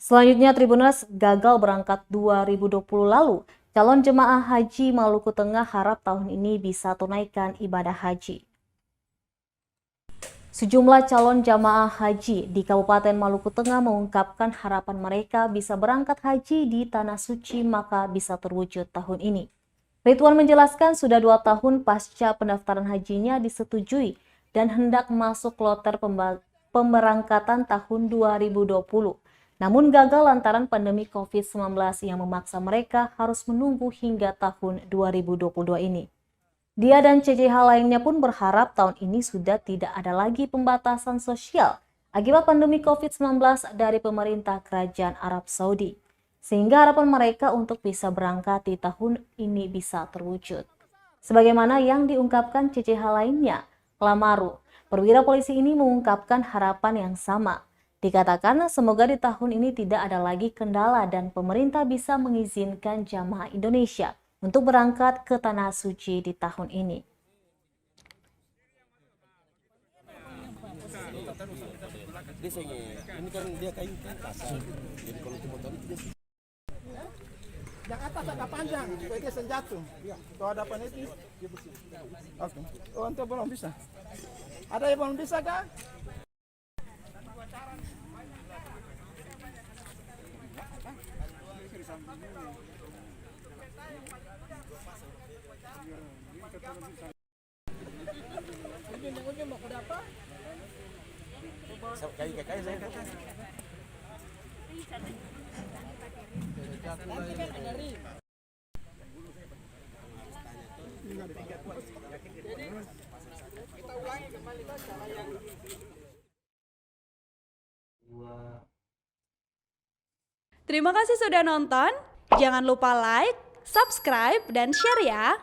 Selanjutnya, Tribuners gagal berangkat 2020 lalu. Calon jemaah haji Maluku Tengah harap tahun ini bisa tunaikan ibadah haji. Sejumlah calon jamaah haji di Kabupaten Maluku Tengah mengungkapkan harapan mereka bisa berangkat haji di Tanah Suci maka bisa terwujud tahun ini. Ridwan menjelaskan sudah 2 tahun pasca pendaftaran hajinya disetujui dan hendak masuk kloter pemberangkatan tahun 2020. Namun gagal lantaran pandemi COVID-19 yang memaksa mereka harus menunggu hingga tahun 2022 ini. Dia dan CCH lainnya pun berharap tahun ini sudah tidak ada lagi pembatasan sosial akibat pandemi COVID-19 dari pemerintah Kerajaan Arab Saudi. Sehingga harapan mereka untuk bisa berangkat di tahun ini bisa terwujud. Sebagaimana yang diungkapkan CCH lainnya, Lamaru, perwira polisi ini mengungkapkan harapan yang sama. Dikatakan semoga di tahun ini tidak ada lagi kendala dan pemerintah bisa mengizinkan jamaah Indonesia untuk berangkat ke Tanah Suci di tahun ini. Ini kan dia kain kasar, jadi kalau itu motor itu yang atas agak panjang, supaya dia senjatuh. Kalau ada apa itu, dia bersih. Oke. Oh, untuk belum bisa. Ada yang belum bisa kah? Ujung mau ke apa? kayak saya kata. Kita ulangi kembali cara yang Terima kasih sudah nonton. Jangan lupa like, subscribe, dan share ya.